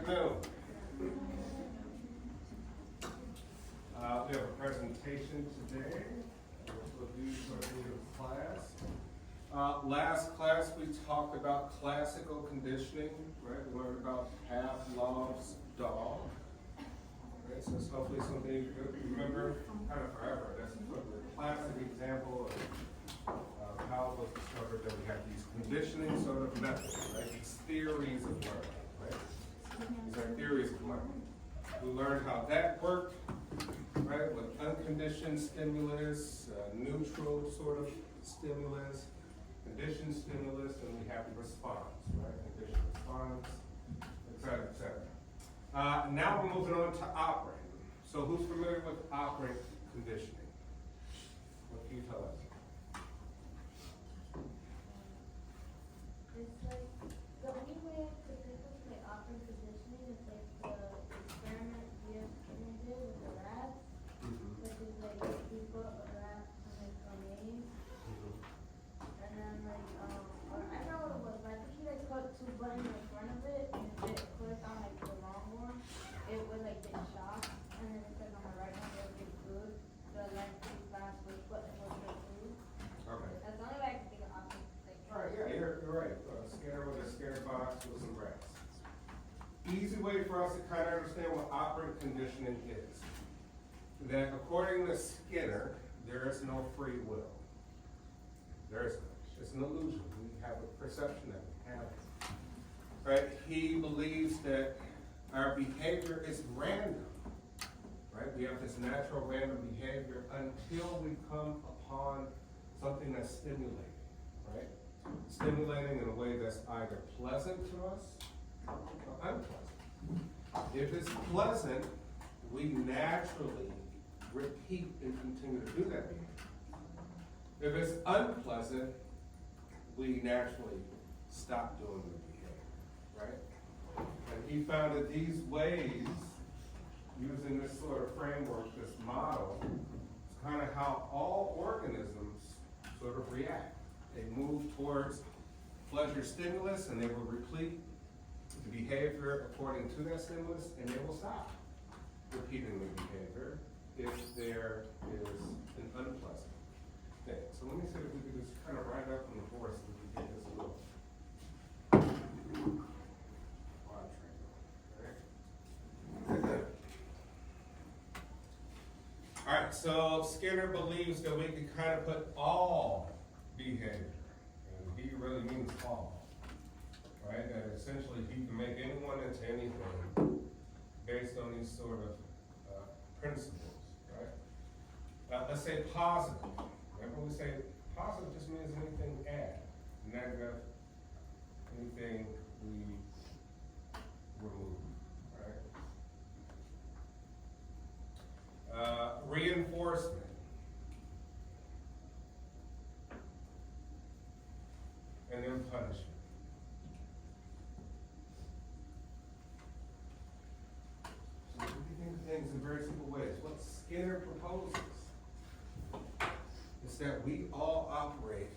afternoon. We have a presentation today, which we'll do for the end of class. Last class we talked about classical conditioning, right? We learned about Pavlov's dog. Right? So it's hopefully something you could remember kind of forever. That's sort of the classic example of how it was discovered that we have these conditioning sort of methods, right? These theories of learning, right? These are theories of learning. We learned how that worked, right? With unconditioned stimulus, neutral sort of stimulus, conditioned stimulus, and we have the response, right? Conditioned response, et cetera, et cetera. Now we're moving on to operant. So who's familiar with operant conditioning? What can you tell us? It's like the only way to think of like operant conditioning is like the experiment we have did with the rats, which is like we put a rat on like a maze, and then like or I don't know what it was, but I think he like put two buttons in front of it, and if it clicked on like the wrong one, it would like get shocked, and then if it clicked on the right one, it would get food. The like too fast which button would get food. Okay. That's the only way I can think of operant. All right, yeah, you're right. Scanner with a scanner box with some rats. Easy way for us to kind of understand what operant conditioning is. That according to Skinner, there is no free will. There is no. It's an illusion. We have a perception that we have it. Right? He believes that our behavior is random. Right? We have this natural random behavior until we come upon something that's stimulating. Right? Stimulating in a way that's either pleasant to us or unpleasant. If it's pleasant, we naturally repeat and continue to do that behavior. If it's unpleasant, we naturally stop doing the behavior, right? And he found that these ways, using this sort of framework, this model, is kind of how all organisms sort of react. They move towards pleasure stimulus and they will repeat the behavior according to that stimulus, and they will stop repeating the behavior if there is an unpleasant thing. So let me see if we can just kind of write up on the board so we can get this a little quadrangle. All right, so Skinner believes that we can kind of put all behavior, and he really means all, right? That essentially he can make anyone into anything based on these sort of principles, right? Let's say positive. Remember we say positive just means anything we add, negative, anything we remove, right? Reinforcement. And then punishment. So we can think of things in very simple ways. What Skinner proposes is that we all operate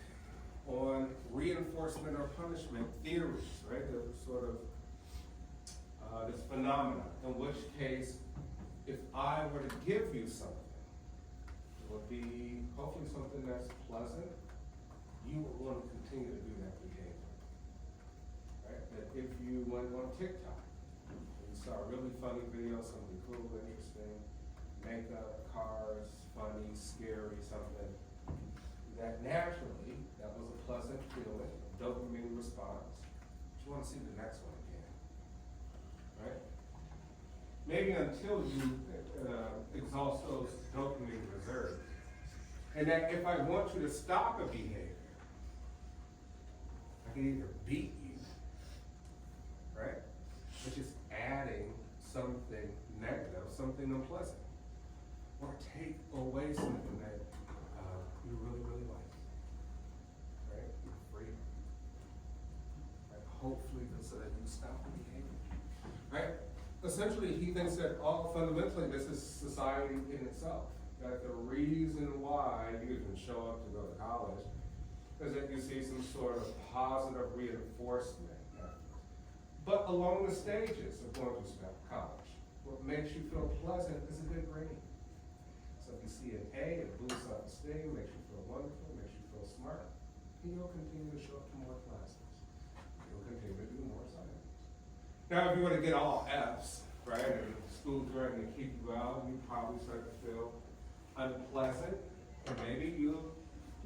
on reinforcement or punishment theories, right? They're sort of this phenomenon, in which case, if I were to give you something, it would be hopefully something that's pleasant, you would want to continue to do that behavior, right? That if you went on TikTok and you saw a really funny video, something cool, interesting, makeup, cars, funny, scary, something, that naturally, that was a pleasant feeling, a dopamine response. You want to see the next one again, right? Maybe until you exhaust those dopamine reserves. And that if I want you to stop a behavior, I can either beat you, right? Which is adding something negative, something unpleasant. Or take away something that you really, really like. Right? You're free. Right? Hopefully so that you stop the behavior. Right? Essentially, he thinks that fundamentally this is society in itself. That the reason why you even show up to go to college is that you see some sort of positive reinforcement. But along the stages of going to college, what makes you feel pleasant is a good grade. So if you see an A, it boosts self-esteem, makes you feel wonderful, makes you feel smart, and you'll continue to show up to more classes. You'll continue to do more assignments. Now, if you were to get all Fs, right, and school threatening to keep you out, you probably start to feel unpleasant, and maybe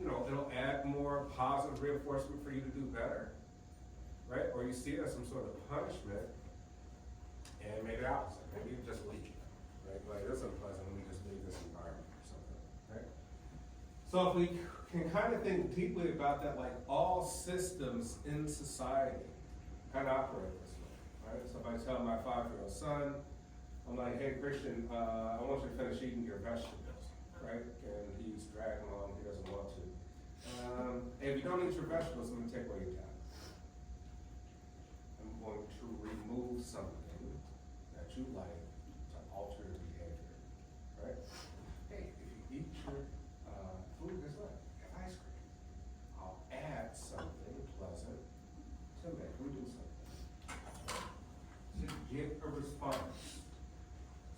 it'll add more positive reinforcement for you to do better, right? Or you see it as some sort of punishment, and maybe the opposite, maybe you just leave, right? Like, this is unpleasant, let me just leave this environment or something, right? So if we can kind of think deeply about that, like all systems in society kind of operate this way, right? So if I tell my 5-year-old son, I'm like, hey, Christian, I want you to finish eating your vegetables, right? And he's dragging along, he doesn't want to. Hey, if you don't eat your vegetables, I'm gonna take away your tablet. I'm going to remove something that you like to alter your behavior, right? Hey, if you eat your food, guess what? You have ice cream. I'll add something pleasant to make them do something. To get a response.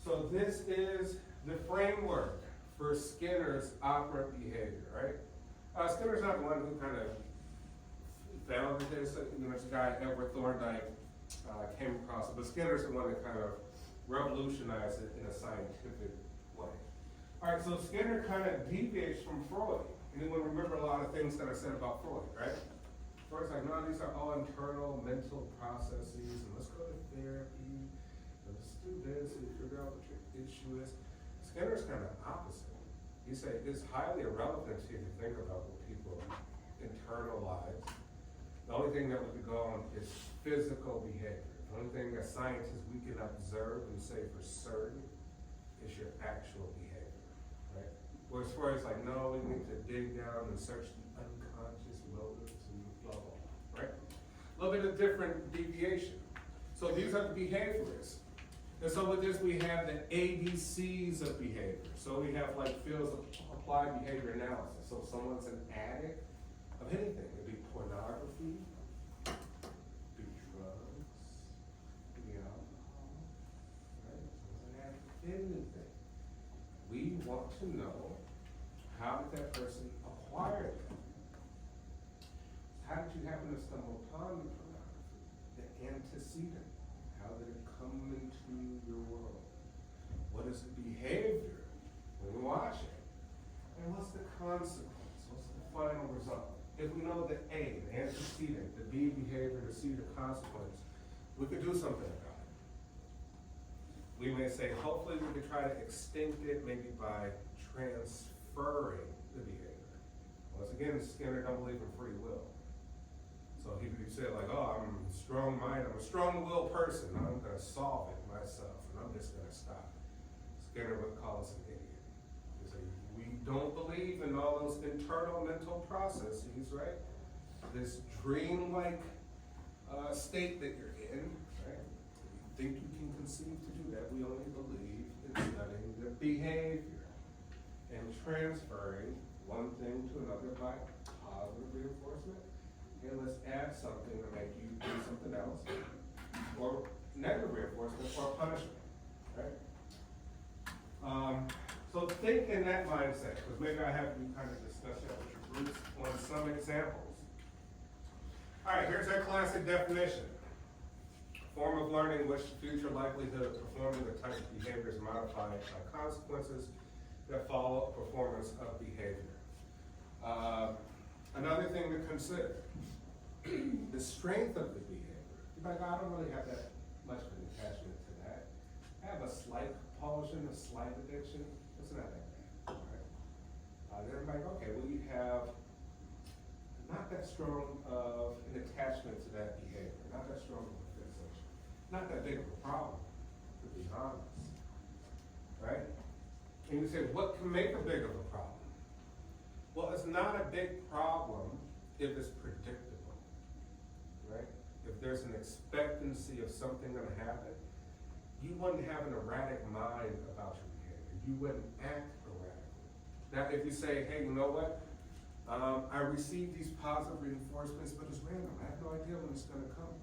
So this is the framework for Skinner's operant behavior, right? Skinner's not the one who kind of founded this. This guy, Edward Thorndike, came across it, but Skinner's the one that kind of revolutionized it in a scientific way. All right, so Skinner kind of deviates from Freud. Anyone remember a lot of things that I said about Freud, right? Freud's like, no, these are all internal mental processes, and let's go to therapy, and let's do this, and figure out what your issue is. Skinner's kind of opposite. He said it's highly irrelevant if you think about what people internalize. The only thing that we could go on is physical behavior. The only thing that scientists we can observe and say for certain is your actual behavior, right? Whereas Freud's like, no, we need to dig down and search the unconscious motives and blah, blah, blah, right? A little bit of different deviation. So these are the behaviorists. And so with this, we have the ABCs of behavior. So we have like fields of applied behavior analysis. So if someone's an addict of anything, it'd be pornography, it'd be drugs, it'd be alcohol, right? Someone's an addict of anything. We want to know, how did that person acquire that? How did you happen to stumble upon the pornography? The antecedent. How did it come into your world? What is the behavior when you watch it? And what's the consequence? What's the final result? If we know the A, the antecedent, the B behavior, the C, the consequence, we could do something about it. We may say, hopefully we could try to extinct it maybe by transferring the behavior. Once again, Skinner don't believe in free will. So he could say like, oh, I'm strong-minded, I'm a strong-willed person, I'm gonna solve it myself, and I'm just gonna stop. Skinner would call us an idiot. He say, we don't believe in all those internal mental processes, right? This dream-like state that you're in, right? You think you can conceive to do that, we only believe in studying the behavior and transferring one thing to another by positive reinforcement. And let's add something to make you do something else, or negative reinforcement, or punishment, right? So think in that mindset, because maybe I have you kind of discuss that with your groups on some examples. All right, here's our classic definition. Form of learning in which the future likelihood of performing the type of behavior is modified by consequences that follow performance of behavior. Another thing to consider, the strength of the behavior. You're like, I don't really have that much of an attachment to that. I have a slight compulsion, a slight addiction. It's not that bad, right? Then I'm like, okay, well, you have not that strong of an attachment to that behavior, not that strong of a fixation, not that big of a problem, to be honest, right? And you say, what can make a big of a problem? Well, it's not a big problem if it's predictable, right? If there's an expectancy of something gonna happen, you wouldn't have an erratic mind about your behavior. You wouldn't act erratically. Now, if you say, hey, you know what? I received these positive reinforcements, but it's random. I have no idea when it's gonna come,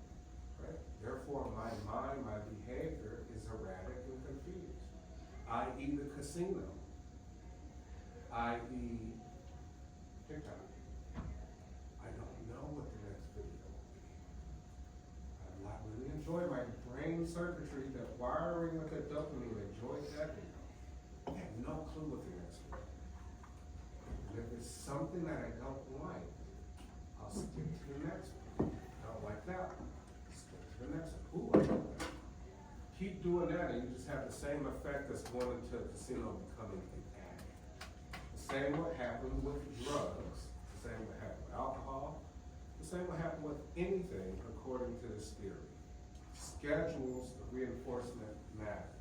right? Therefore, my mind, my behavior is erratic and confused. I.e. the casino, i.e. TikTok. I don't know what the next video will be. I really enjoy my brain circuitry, that wiring with that dopamine, enjoyed that video. I have no clue what the next video will be. And if it's something that I don't like, I'll stick to the next one. I don't like that one. Stick to the next one. Ooh, I like that. Keep doing that and you just have the same effect as going into a casino becoming an addict. The same what happened with drugs, the same what happened with alcohol, the same what happened with anything according to this theory. Schedules of reinforcement matter.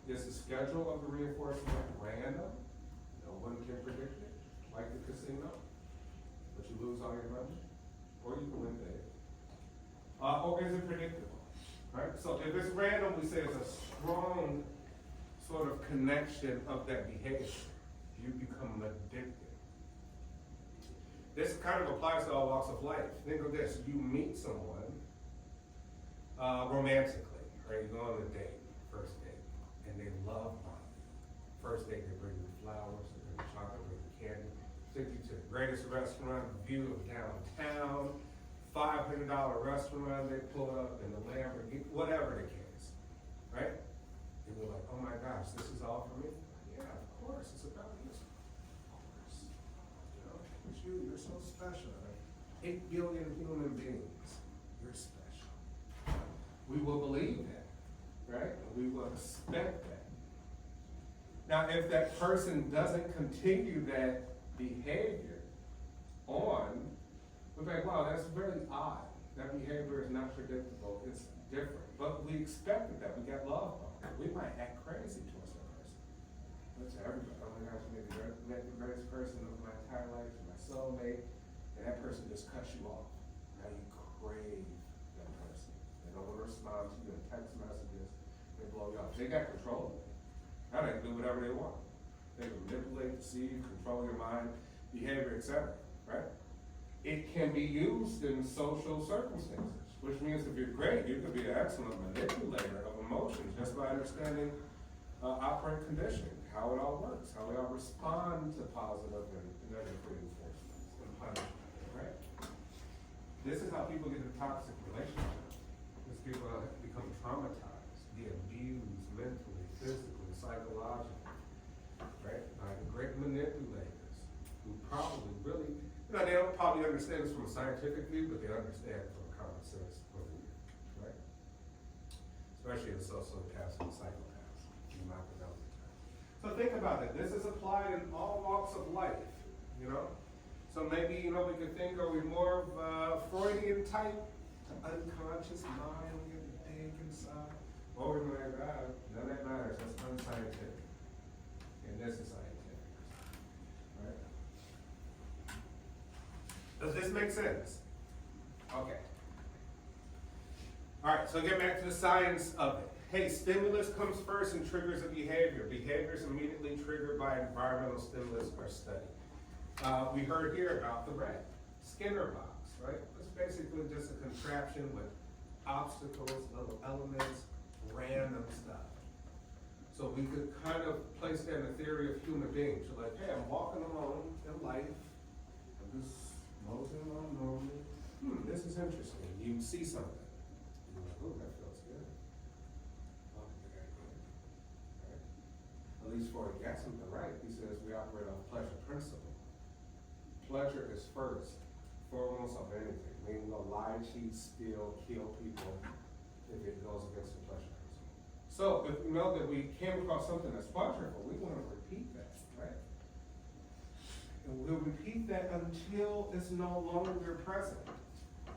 Is the schedule of the reinforcement random? No one can predict it, like the casino, but you lose all your money, or you can win big. Or is it predictable? Right? So if it's random, we say it's a strong sort of connection of that behavior. You become addicted. This kind of applies to all walks of life. Think of this, you meet someone romantically, right? You go on a date, first date, and they love life. First date, they bring you flowers, they bring you chocolate, bring you candy, take you to the greatest restaurant, view of downtown, $500 restaurant they pull up in the Lamborghini, whatever the case, right? And you're like, oh my gosh, this is all for me? Yeah, of course, it's about you. Of course. You know, it's you, you're so special, right? 8 billion human beings, you're special. We will believe that, right? We will expect that. Now, if that person doesn't continue that behavior on, we're like, wow, that's really odd. That behavior is not predictable, it's different. But we expected that, we got love on it. We might act crazy towards that person. But to everybody, oh my gosh, you met the greatest person of my entire life, my soulmate, and that person just cuts you off. Now you crave that person. They don't want to respond to you in text messages, they blow you off. They got control of it. Now they can do whatever they want. They can manipulate, deceive, control your mind, behavior, etc. Right? It can be used in social circumstances, which means if you're great, you could be an excellent manipulator of emotions just by understanding operant conditioning, how it all works, how we all respond to positive and negative reinforcements and punishment, right? This is how people get in toxic relationships. These people become traumatized, be abused mentally, physically, psychologically, right? By the great manipulators who probably really, they don't probably understand this from a scientific view, but they understand it from a common sense point of view, right? Especially in sociopaths and psychopaths. You might know that. So think about it. This is applied in all walks of life, you know? So maybe, we could think, are we more of Freudian type, unconscious mind, we get big inside? Or we might, none of that matters, that's unscientific. And this is scientific, right? Does this make sense? Okay. All right, so get back to the science of it. Hey, stimulus comes first and triggers a behavior. Behavior is immediately triggered by environmental stimulus or study. We heard here about the red Skinner box, right? It's basically just a contraption with obstacles, little elements, random stuff. So we could kind of place that in the theory of human beings. You're like, hey, I'm walking along in life. I'm just moseying along normally. This is interesting. You see something. You're like, oh, that feels good. Oh, I think I did. Right? At least Freud got something right. He says we operate on pleasure principle. Pleasure is first, foremost of anything. Meaning we'll lie, cheat, steal, kill people if it goes against the pleasure principle. So if we know that we came across something that's pleasurable, we want to repeat that, right? And we'll repeat that until it's no longer present.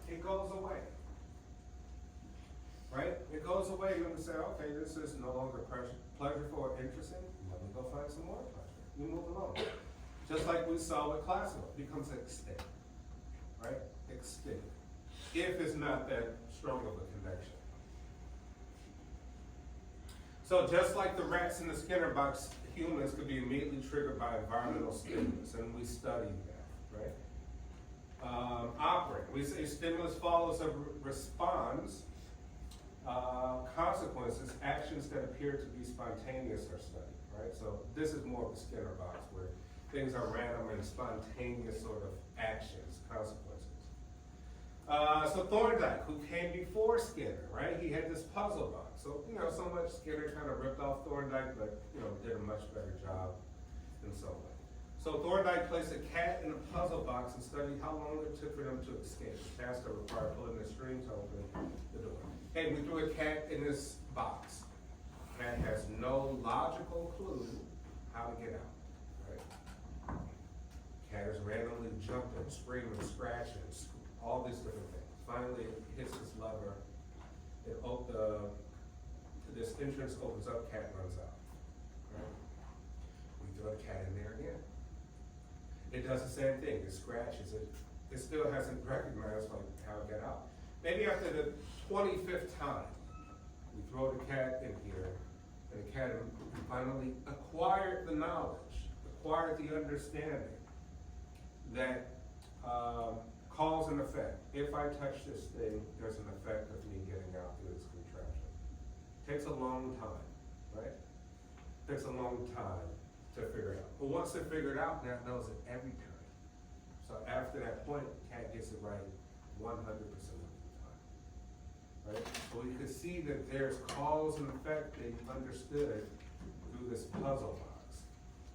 It goes away. Right? It goes away, and we say, okay, this is no longer pleasurable or interesting. Let me go find some more pleasure. We move along. Just like we saw with classical, it becomes extinct. Right? Extinct. If it's not that strong of a connection. So just like the rats in the Skinner box, humans could be immediately triggered by environmental stimulus, and we studied that, right? Operant. We say stimulus follows a response consequences, actions that appear to be spontaneous are studied, right? So this is more of a Skinner box where things are random and spontaneous sort of actions, consequences. So Thorndike, who came before Skinner, right? He had this puzzle box. So, so much Skinner kind of ripped off Thorndike, but, did a much better job in some way. So Thorndike placed a cat in a puzzle box and studied how long it took for them to escape. The task that required pulling the string to open the door. Hey, we threw a cat in this box. Cat has no logical clue how to get out, right? Cat is randomly jumping, screaming, scratching, all these different things. Finally, it hits this lever. This entrance opens up, cat runs out, right? We throw the cat in there again. It does the same thing, it scratches it. It still hasn't recognized how to get out. Maybe after the 25th time, we throw the cat in here, and the cat finally acquired the knowledge, acquired the understanding that cause and effect. If I touch this thing, there's an effect of me getting out through this contraption. Takes a long time, right? Takes a long time to figure it out. But once it figured out, now it knows it every time. So after that point, the cat gets it right 100% of the time, right? So we could see that there's cause and effect they understood through this puzzle box.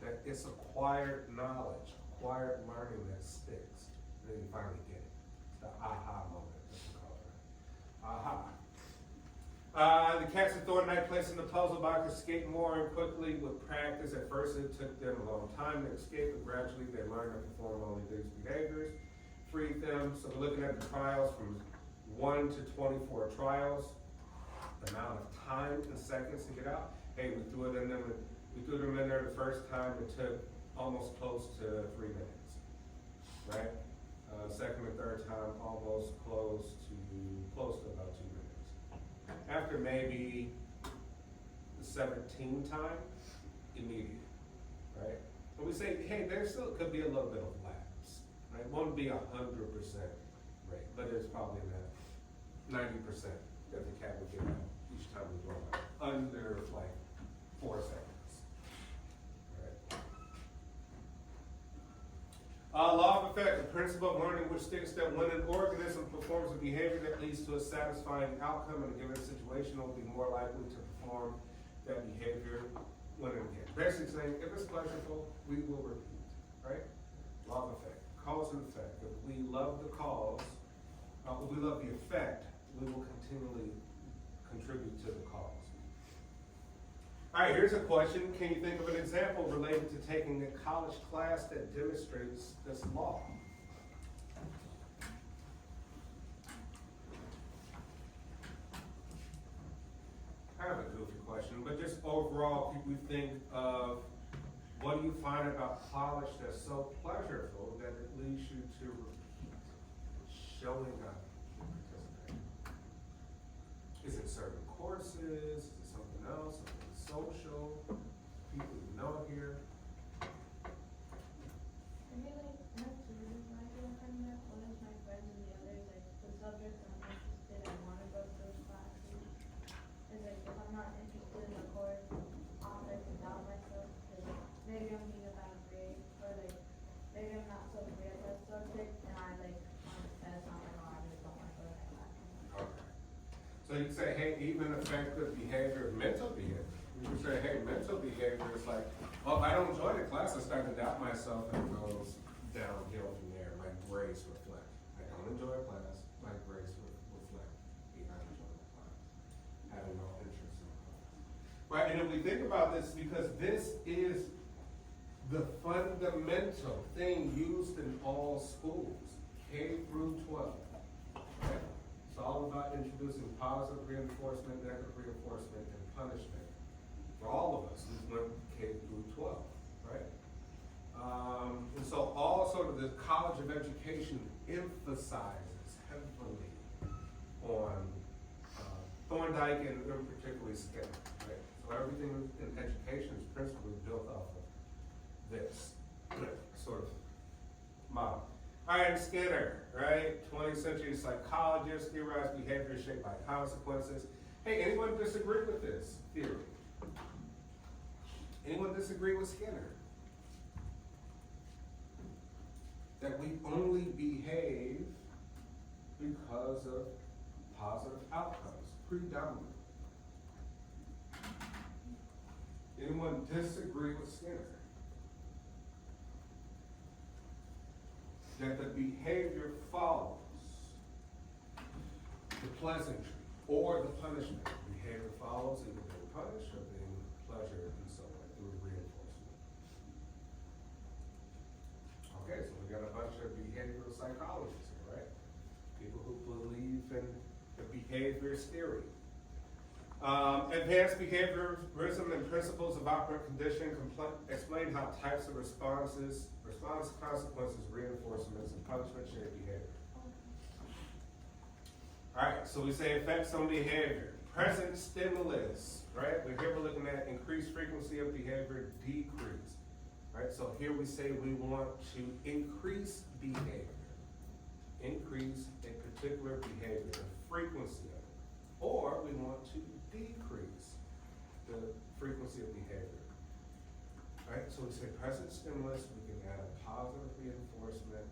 That it's acquired knowledge, acquired learning that sticks. And then you finally get it. It's the aha moment, as we call it. Aha. The cats at Thorndike placed in the puzzle box escaped more and quickly with practice. At first it took them a long time to escape, but gradually they learned to perform only these behaviors, freed them. So we're looking at the trials from 1 to 24 trials, the amount of time in seconds to get out. Hey, we threw them in there the first time, it took almost close to 3 minutes, right? Second and third time, almost close to about 2 minutes. After maybe the 17th time, immediate, right? But we say, hey, there still could be a little bit of lapse, right? It won't be 100% rate, but it's probably that 90% that the cat would get out each time we throw it out, under 4 seconds. Law of effect, the principle of learning which states that when an organism performs a behavior that leads to a satisfying outcome in a given situation, it will be more likely to perform that behavior when and again. Basically saying, if it's pleasurable, we will repeat, right? Law of effect, cause and effect. If we love the cause, if we love the effect, we will continually contribute to the cause. All right, here's a question. Can you think of an example related to taking a college class that demonstrates this law? Kind of a goofy question, but just overall, we think of what do you find about college that's so pleasurable that it leads you to repeat, showing up and participating? Is it certain courses? Is it something else? Something social? People you know here? I feel like that's the reason why I feel like I'm not one of my friends and the others, like the subjects I'm interested in, I wanna go to those classes. It's like if I'm not interested in the course, often I can doubt myself, cause maybe I'm being a bad grade, or like, maybe I'm not so great at that subject, and I like, on the test, I'm like, oh, I just don't wanna go to that class. Okay. So you can say, hey, even effective behavior, mental behavior. You can say, hey, mental behavior is like, well, if I don't enjoy the class, I start to doubt myself and it goes downhill from there. My grades reflect. I don't enjoy a class, my grades reflect. You're not enjoying the class. Having no interest in the class. Right, and if we think about this, because this is the fundamental thing used in all schools, K through 12. Right? It's all about introducing positive reinforcement, negative reinforcement, and punishment. For all of us who went K through 12, right? And so all sort of the College of Education emphasizes heavily on Thorndike and particularly Skinner, right? So everything in education is principally built off of this sort of model. All right, Skinner, right? 20th century psychologist, theorized behavior shaped by consequences. Hey, anyone disagree with this theory? Anyone disagree with Skinner? That we only behave because of positive outcomes, predominantly. Anyone disagree with Skinner? That the behavior follows the pleasantry or the punishment. Behavior follows either being punished or being pleasured and so on through reinforcement. Okay, so we got a bunch of behavioral psychologists here, right? People who believe in the behaviorist theory. Advanced behaviorism and principles of operant conditioning explain how types of response consequences, reinforcements, and punishment shape behavior. Alright, so we say effects on behavior. Present stimulus, right? We're looking at increased frequency of behavior, decrease. Right, so here we say we want to increase behavior. Increase a particular behavior, the frequency of it. Or we want to decrease the frequency of behavior. Right, so we say present stimulus, we can add a positive reinforcement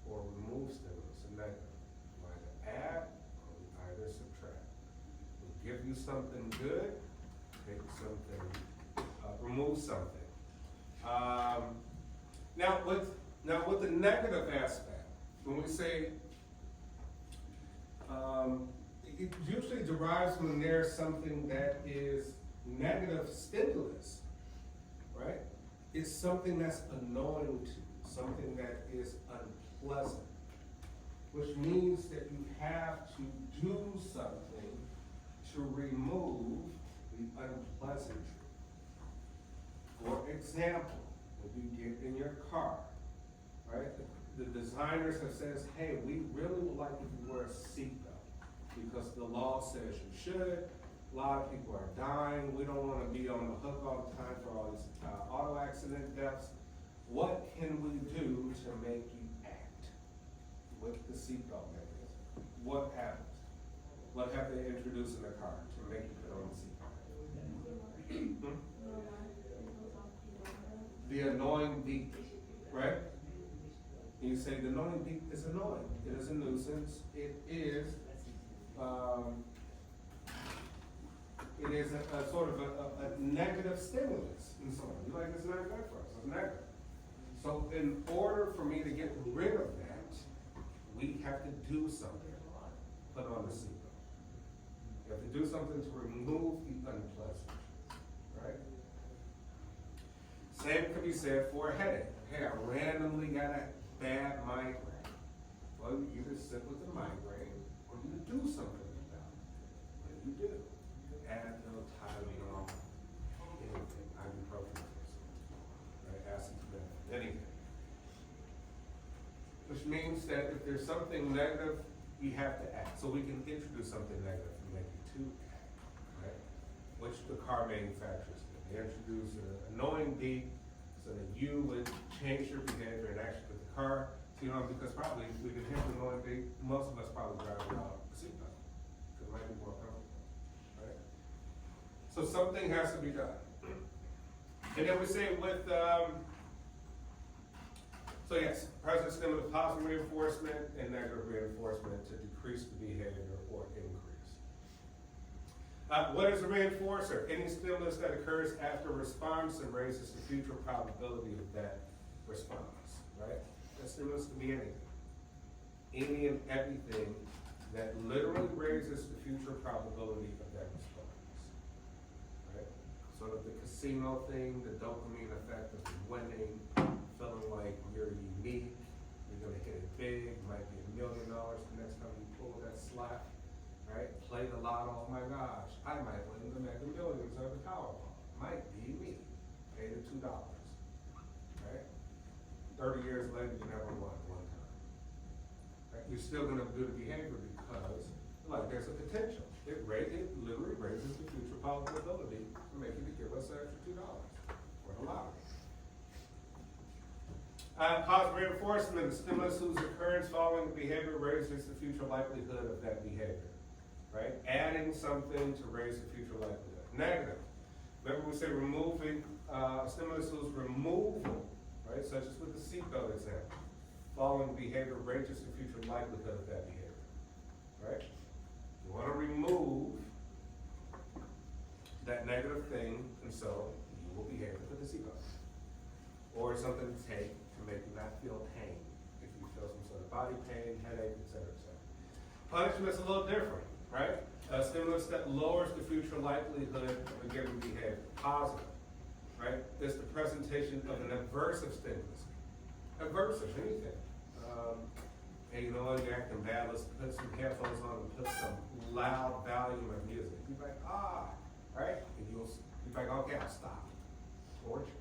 or remove stimulus, a negative. We either add or we either subtract. We give you something good, take something, remove something. Now with the negative aspect, when we say, it usually derives when there's something that is negative stimulus, right? It's something that's annoying to you, something that is unpleasant, which means that you have to do something to remove the unpleasantry. For example, if you get in your car, right? The designers have said, hey, we really would like if you wear a seatbelt because the law says you should. A lot of people are dying. We don't want to be on the hook all the time for all these auto accident deaths. What can we do to make you act with the seatbelt mechanism? What happens? What have they introduced in the car to make you put on the seatbelt? The annoying beep, right? And you say the annoying beep is annoying. It is a nuisance. It is a sort of a negative stimulus and so on. You're like, it's not good for us. It's negative. So in order for me to get rid of that, we have to do something. Put on the seatbelt. You have to do something to remove the unpleasant, right? Same could be said for a headache. Hey, I randomly got a bad migraine. Well, you either sit with the migraine or you do something about it. What do you do? Advil, Tylenol, anything, ibuprofen, right? Acetaminophen, anything. Which means that if there's something negative, you have to act. So we can introduce something negative and make you to act, right? Which the car manufacturers do. They introduce an annoying beep so that you would change your behavior and actually put the car, because probably if we can hear the annoying beep, most of us probably drive without a seatbelt. Because it might be more comfortable, right? So something has to be done. And then we say with, so yes, present stimulus, positive reinforcement and negative reinforcement to decrease the behavior or increase. What is a reinforcer? Any stimulus that occurs after a response and raises the future probability of that response, right? That stimulus can be anything. Any and everything that literally raises the future probability of that response, right? Sort of the casino thing, the dopamine effect of winning, feeling like you're unique, you're gonna hit it big, might be $1 million the next time you pull that slot, right? Play the lotto, oh my gosh, I might win the Mega Millions or the Powerball. Might be me. Pay the $2, right? 30 years later, you never won one time. Right? You're still gonna do the behavior because, like, there's a potential. It literally raises the future probability to make you to give us an extra $2 for the lottery. Positive reinforcement, the stimulus whose occurrence following the behavior raises the future likelihood of that behavior. right? Adding something to raise the future likelihood. Negative. Remember we said removing, stimulus was removal, right? Such as with the seatbelt example. Following behavior raises the future likelihood of that behavior, right? You want to remove that negative thing, and so you will behave with the seatbelt. Or something to take to make you not feel pain. If you feel some sort of body pain, headache, et cetera, et cetera. Punishment's a little different, right? A stimulus that lowers the future likelihood of a given behavior. Positive, right? It's the presentation of an aversive stimulus. Aversive, anything. Hey, you know what, you're acting bad, let's put some headphones on and put some loud volume of music. You're like, right? And you're like, okay, I'll stop. Torture.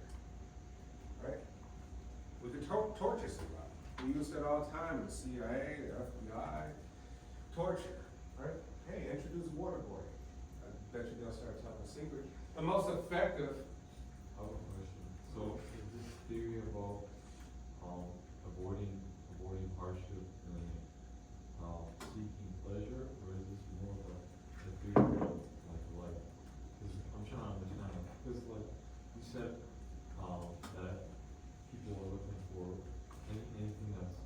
Right? We could torture somebody. We use that all the time in the CIA, the FBI. Torture, right? Hey, introduce waterboarding. I bet you they'll start telling a secret. The most effective. I have a question. So, is this theory about avoiding hardship and seeking pleasure, or is this more of a theory of life? Because I'm trying to understand. Because you said that people are looking for anything that's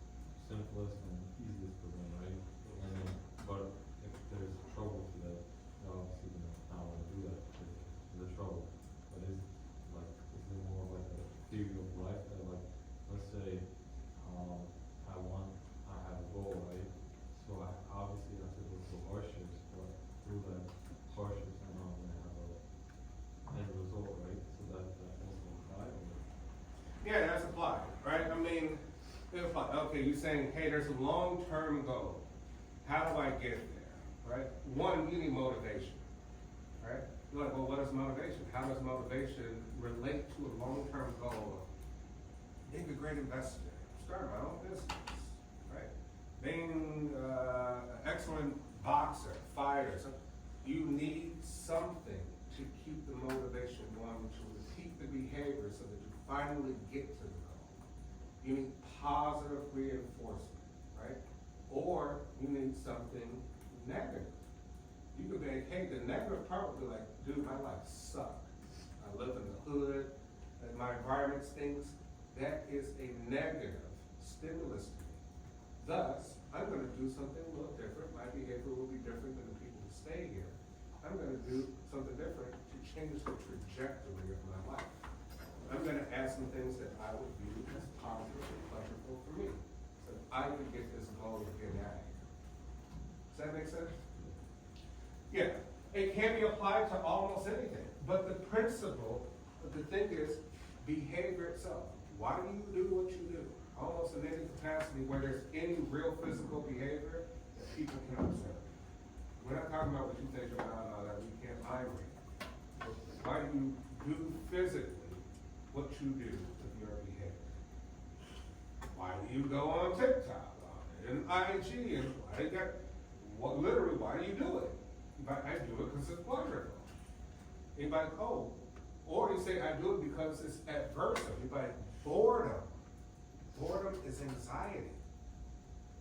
simplest and easiest for them, right? And then, but if there's trouble to that, they're obviously not want to do that because there's trouble. But is it more like a theory of life that let's say I have a goal, right? So I obviously have to go through hardships, but through that hardships I know I'm gonna have a end result, right? So that also apply or? Yeah, that's applied, right? I mean, it's like, okay, you're saying, hey, there's a long-term goal. How do I get there, right? One, you need motivation, right? You're like, well, what is motivation? How does motivation relate to a long-term goal of being a great investor, starting my own business, right? Being an excellent boxer, fighter. So you need something to keep the motivation going, to repeat the behavior so that you finally get to the goal. You need positive reinforcement, right? Or you need something negative. You could be, hey, the negative part would be like, dude, my life sucks. I live in the hood, and my environment stinks. That is a negative stimulus to me. Thus, I'm going to do something a little different. My behavior will be different than the people who stay here. I'm going to do something different to change the trajectory of my life. I'm going to add some things that I would view as positive and pleasurable for me, so that I could get this goal of getting out of here. Does that make sense? Yeah, it can be applied to almost anything, but the principle, the thing is behavior itself. Why do you do what you do? Almost in any capacity where there's any real physical behavior that people can observe. We're not talking about what you think about that we can't mind read. Why do you do physically what you do with your behavior? Why do you go on TikTok and IG and why do you literally, why do you do it? I do it because it's pleasurable. Anybody, or you say I do it because it's adversive. Anybody, boredom. Boredom is anxiety.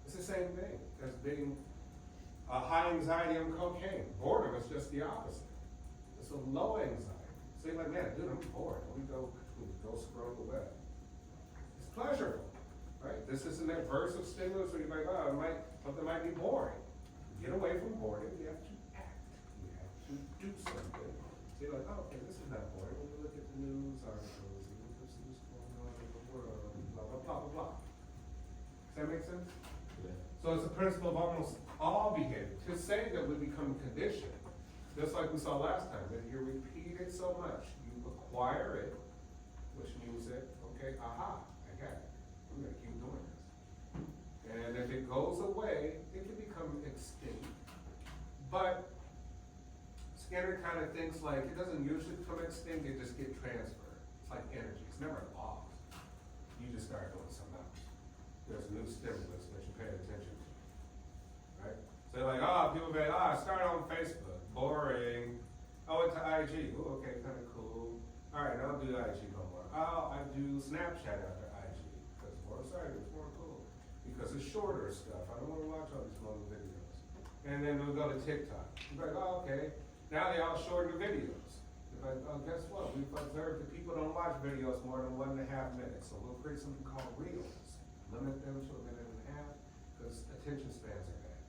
It's the same thing as being high anxiety on cocaine. Boredom is just the opposite. It's a low anxiety. So you're like, man, dude, I'm bored. Let me go scroll the web. It's pleasurable, right? This is an aversive stimulus where you're like, something might be boring. Get away from boredom. You have to act. You have to do something. So you're like, okay, this is not boring. When you look at the news articles, you look at what's going on in the world, blah, blah, blah, blah, blah. Does that make sense? Yeah. So it's a principle of almost all behavior. To say that we become conditioned, just like we saw last time, that you repeat it so much, you acquire it, which means that, okay, aha, I got it. I'm gonna keep doing this. And if it goes away, it can become extinct. But Skinner kind of thinks like, it doesn't usually become extinct, it just gets transferred. It's like energy, it's never lost. You just start doing something else. There's a new stimulus that you pay attention to, right? So like, people be like, I started on Facebook, boring. I went to IG, okay, kind of cool. All right, I don't do IG no more. I do Snapchat after IG, because it's more exciting, it's more cool. Because it's shorter stuff, I don't want to watch all these long videos. And then we'll go to TikTok. You're like, oh, okay, now they all shorten the videos. You're like, oh, guess what? We've observed that people don't watch videos more than 1.5 minutes, so we'll create something called Reels. Limit them to 1.5 minutes, because attention spans are bad.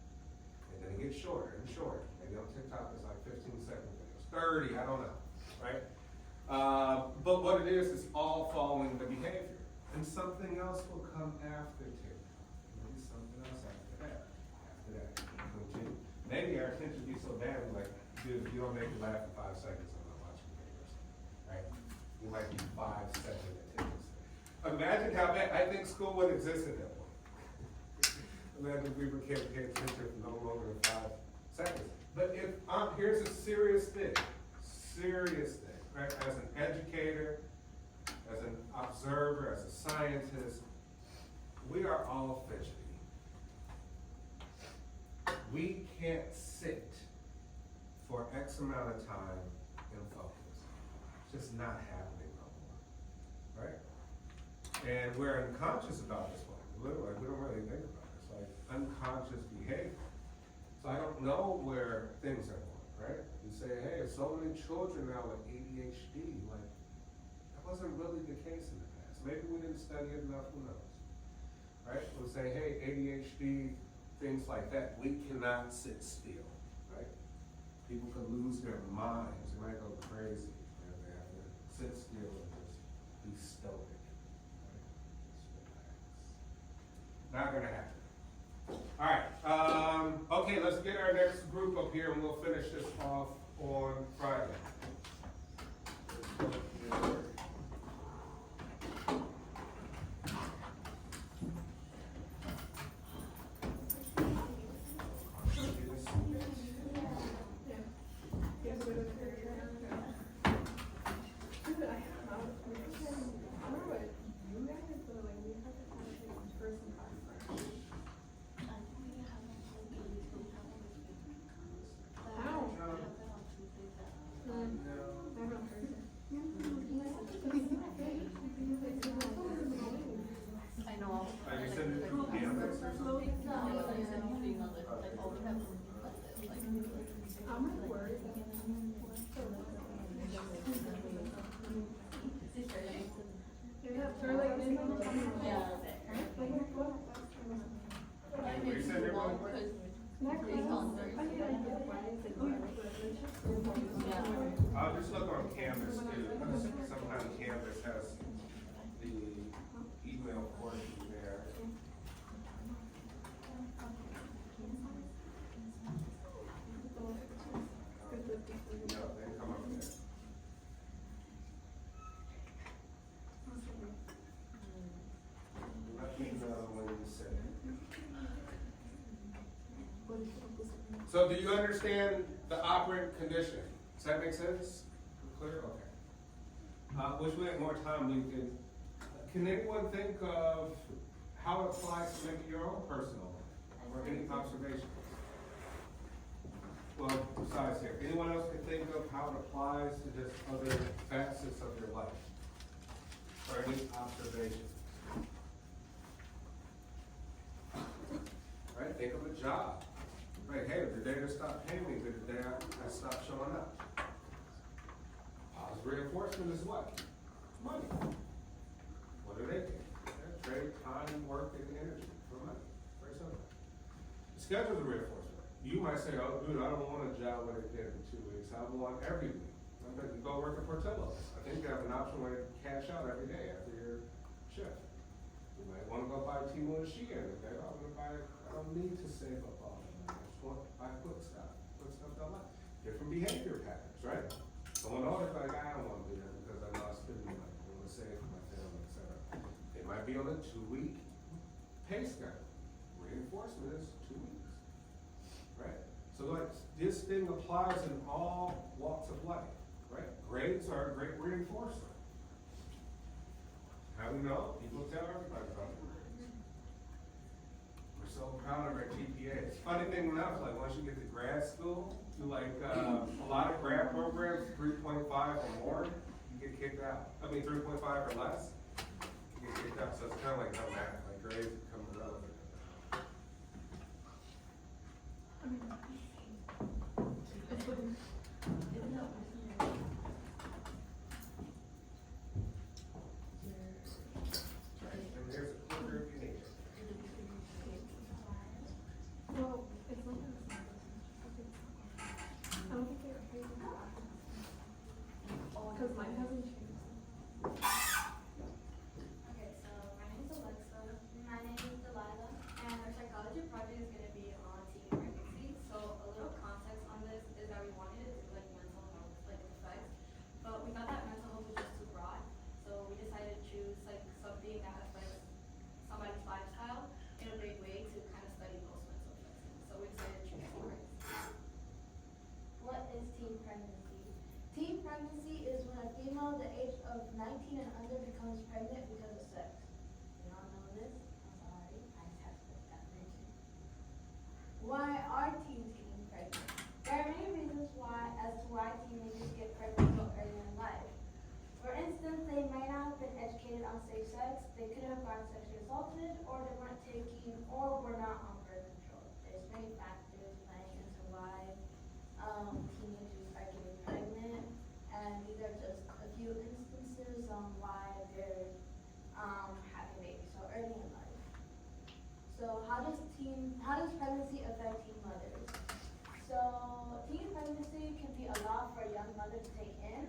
And then it gets shorter and shorter. Maybe on TikTok it's like 15-second videos, 30, I don't know, right? But what it is all following the behavior. And something else will come after TikTok. Maybe something else after that. After that, continue. Maybe our attention be so bad, we're like, dude, if you don't make me laugh in 5 seconds, I'm not watching videos, right? You might be 5-second attention span. Imagine how bad, I think school would exist at that point. Imagine people can't pay attention for no longer than 5 seconds. But if, here's a serious thing, right? As an educator, as an observer, as a scientist, we are all fidgety. We can't sit for X amount of time and focus. It's just not happening no more, right? And we're unconscious about this one. Literally, we don't really think about it. It's like unconscious behavior. So I don't know where things are going, right? You say, hey, there's so many children now with ADHD. Like, that wasn't really the case in the past. Maybe we didn't study it enough, who knows? Right? We'll say, hey, ADHD, things like that. We cannot sit still, right? People can lose their minds. They might go crazy. Right? They have to sit still and just be stoic. Right? Just relax. Not gonna happen. All right. Okay, let's get our next group up here and we'll finish this off on Friday. I'll just look on Canvas too, because sometimes Canvas has the email portion there. No, they come up there. Let me know when you say it. So do you understand the operant condition? Does that make sense? Clear? Okay. Wish we had more time, we could. Can anyone think of how it applies to maybe your own personal life or any observations? Well, besides here, anyone else can think of how it applies to just other facets of your life or any observations? Right? Think of a job. Right? Hey, the day they stopped paying me, the day I stopped showing up. Positive reinforcement is what? Money. What do they do? They trade time, work, and energy for money. Very simple. Schedule the reinforcement. You might say, oh, dude, I don't want a job where they pay for 2 weeks. I want every week. I'm going to go work at Portillo's. I think they have an option where you can cash out every day after your shift. You might want to go buy Timo and Shein. Okay, I'm going to buy it. I don't need to save up all the money. I just want to buy quick stuff that I like. Different behavior patterns, right? Someone older is like, I don't want to do that because I know I spend money. I want to save for my family, etc. They might be on a 2-week pay schedule. Reinforcement is 2 weeks, right? So like this thing applies in all walks of life, right? Grades are a great reinforcer. How do we know? People tell everybody about it. We're so proud of our GPAs. Funny thing enough, like once you get to grad school, to like a lot of grad programs, 3.5 or more, you get kicked out. I mean 3.5 or less, you get kicked out. So it's kind of like no matter, like grades become irrelevant. And there's a clicker if you need it. Well, it's like in the same I don't think they were paid in the because mine hasn't changed. Okay, so my name is Alexa. My name is Delilah. And our psychology project is going to be on teen pregnancy. So a little context on this is that we wanted to do like mental health like effects, but we thought that mental health was just too broad. So we decided to choose like something that affects somebody's lifestyle in a big way to kind of study those mental effects. So we decided to choose teen pregnancy. What is teen pregnancy? Teen pregnancy is when a female the age of 19 and under becomes pregnant because of sex. You don't know this? I'm sorry. I just have to put that mention. Why are teens getting pregnant? There are many reasons as to why teenagers get pregnant so early in life. For instance, they might not have been educated on safe sex, they could have gotten sexually assaulted, or they weren't taking or were not on birth control. There's many factors playing into why teenagers are getting pregnant, and these are just a few instances on why they're having babies so early in life. So how does pregnancy affect teen mothers? So teen pregnancy can be a lot for a young mother to take in.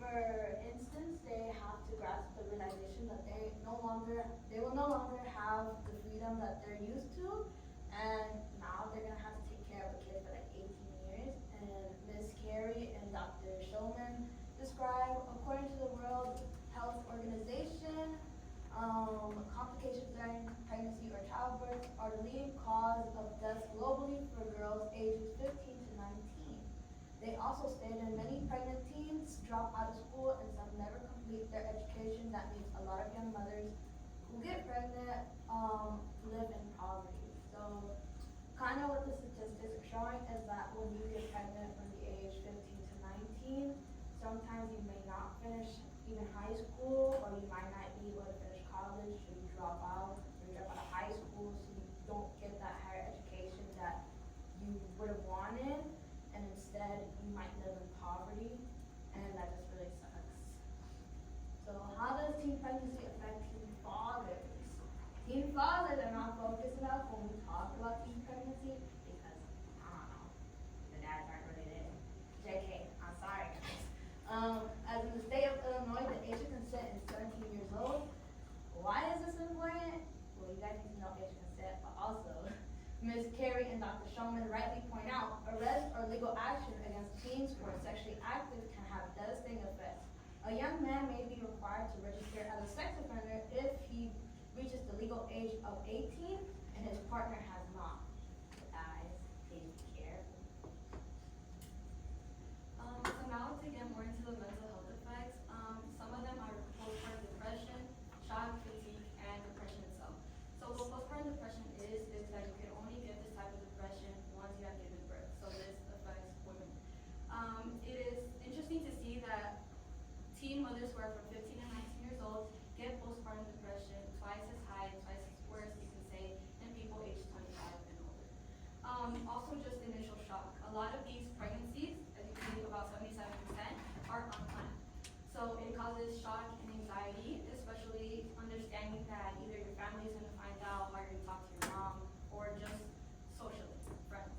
For instance, they have to grasp the realization that they will no longer have the freedom that they're used to, and now they're gonna have to take care of a kid for like 18 years. And Ms. Carey and Dr. Shulman describe, according to the World Health Organization, complications during pregnancy or childbirth are the leading cause of death globally for girls ages 15 to 19. They also stated many pregnant teens drop out of school and some never complete their education. That means a lot of young mothers who get pregnant live in poverty. So kind of what the statistics are showing is that when you get pregnant from the age 15 to 19, sometimes you may not finish even high school, or you might not be able to finish college, so you drop out, or you drop out of high school, so you don't get that higher education that you would have wanted, and instead you might live in poverty, and that just really sucks. So how does teen pregnancy affect teen fathers? Teen fathers are not focused enough when we talk about teen pregnancy because, I don't know, the dads aren't really there. JK, I'm sorry guys. As in the state of Illinois, the age of consent is 17 years old. Why is this important? Well, you guys need to know age of consent, but also, Ms. Carey and Dr. Shulman rightly point out, arrest or legal action against teens who are sexually active can have devastating effects. A young man may be required to register as a sex offender if he reaches the legal age of 18 and his partner has not. Guys, please be careful. So now to get more into the mental health effects, some of them are postpartum depression, shock, fatigue, and depression itself. So what postpartum depression is that you can only get this type of depression once you have given birth. So this affects women. It is interesting to see that teen mothers who are from 15 and 19 years old get postpartum depression twice as high, twice as worse, you can say, than people aged 25 and older. Also just initial shock. A lot of these pregnancies, as you can see, about 77% are unplanned. So it causes shock and anxiety, especially understanding that either your family is going to find out, how you're going to talk to your mom, or just socially, friends.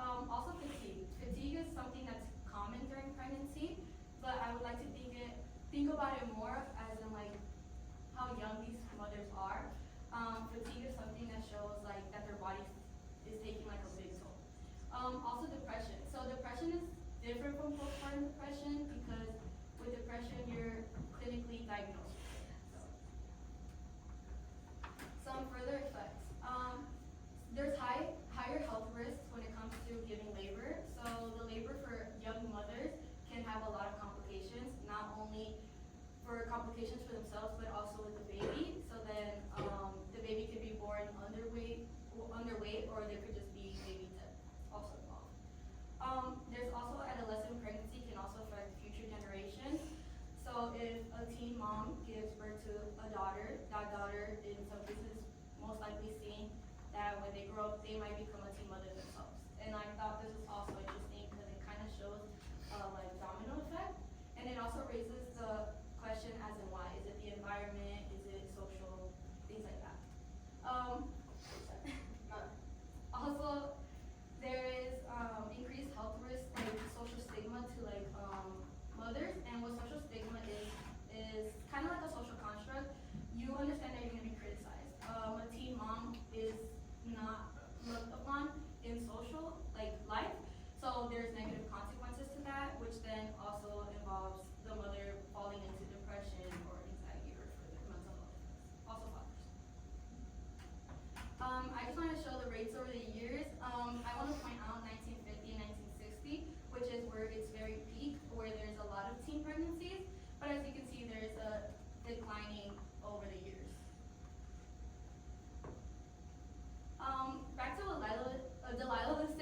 Also fatigue. Fatigue is something that's common during pregnancy, but I would like to think about it more as in like how young these mothers are. Fatigue is something that shows like that their body is taking like a big toll. Also depression. So depression is different from postpartum depression because with depression you're clinically diagnosed with it. So. Some further effects. There's higher health risks when it comes to giving labor. So the labor for young mothers can have a lot of complications, not only for complications for themselves, but also with the baby. So then the baby could be born underweight, or there could just be baby death also involved. There's also adolescent pregnancy can also affect future generations. So if a teen mom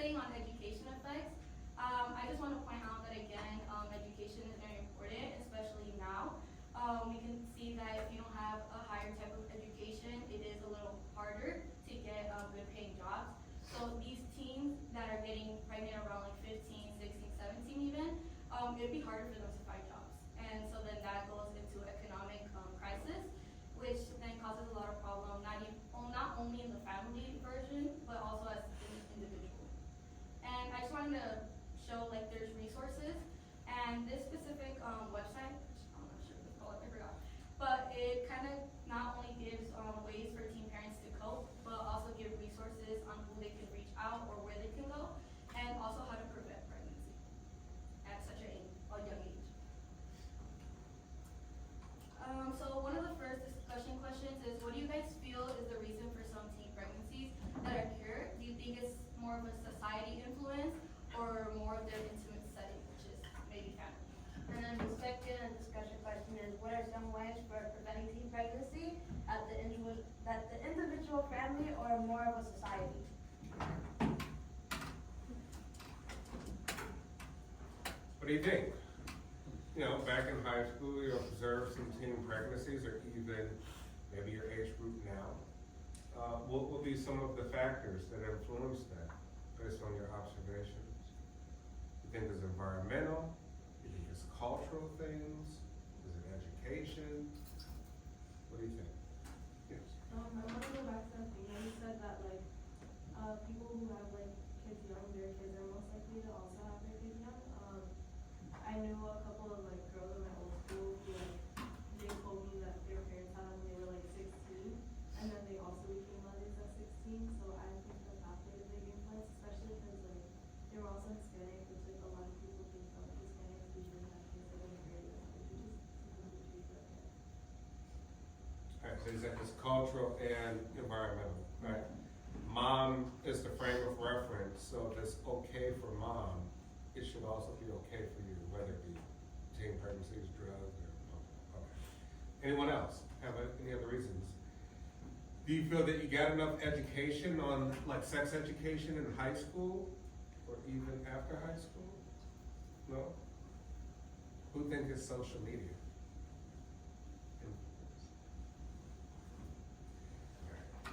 focusing on education effects, I just want to point out that again, education is very important, especially now. We can see that if you don't have a higher type of education, it is a little harder to get good paying jobs. So these teens that are getting pregnant around like 15, 16, 17 even, it'd be harder for them to find jobs. And so then that goes into economic crisis, which then causes a lot of problem, not only in the family version, but also as an individual. And I just wanted to show like there's resources, and this specific website, which I'm not sure what it's called, I forgot, but it kind of not only gives ways for teen parents to cope, but also give resources on who they can reach out or where they can go, and also how to prevent pregnancy at such a young age. So one of the first discussion questions is, what do you guys feel is the reason for some teen pregnancies that occur? Do you think it's more of a society influence or more of their intimate setting, which is maybe family? And then the second discussion question is, what are some ways for preventing teen pregnancy at the individual family or more of a society? What do you think? You know, back in high school, you observed some teen pregnancies, or even maybe your age group now. What will be some of the factors that influence that, based on your observations? You think it's environmental? You think it's cultural things? Is it education? What do you think? Yes. I want to go back to that thing that you said that like, people who have like kids young, their kids are most likely to also have their kids young. I knew a couple of like girls in my old school who like, they told me that their parents had them when they were like 16, and then they also became mothers at 16, so I think that played a big influence, especially because like, they were also Hispanic, which like a lot of people think of Hispanics usually have kids that are very young, which is just typically treated like that. Alright, so it's cultural and environmental, right? Mom is the frame of reference, so if it's okay for mom, it should also be okay for you, whether it be teen pregnancies, drugs, or, okay. Anyone else have any other reasons? Do you feel that you got enough education on, like, sex education in high school, or even after high school? No? Who think it's social media?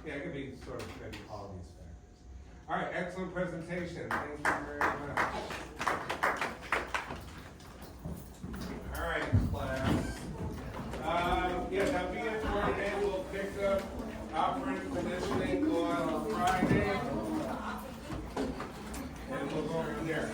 Yeah, it could be sort of maybe all these factors. All right, excellent presentation. Thank you very much. All right, class. Yeah, that'll be it for today. We'll pick up operant conditioning on Friday. And we'll go from there.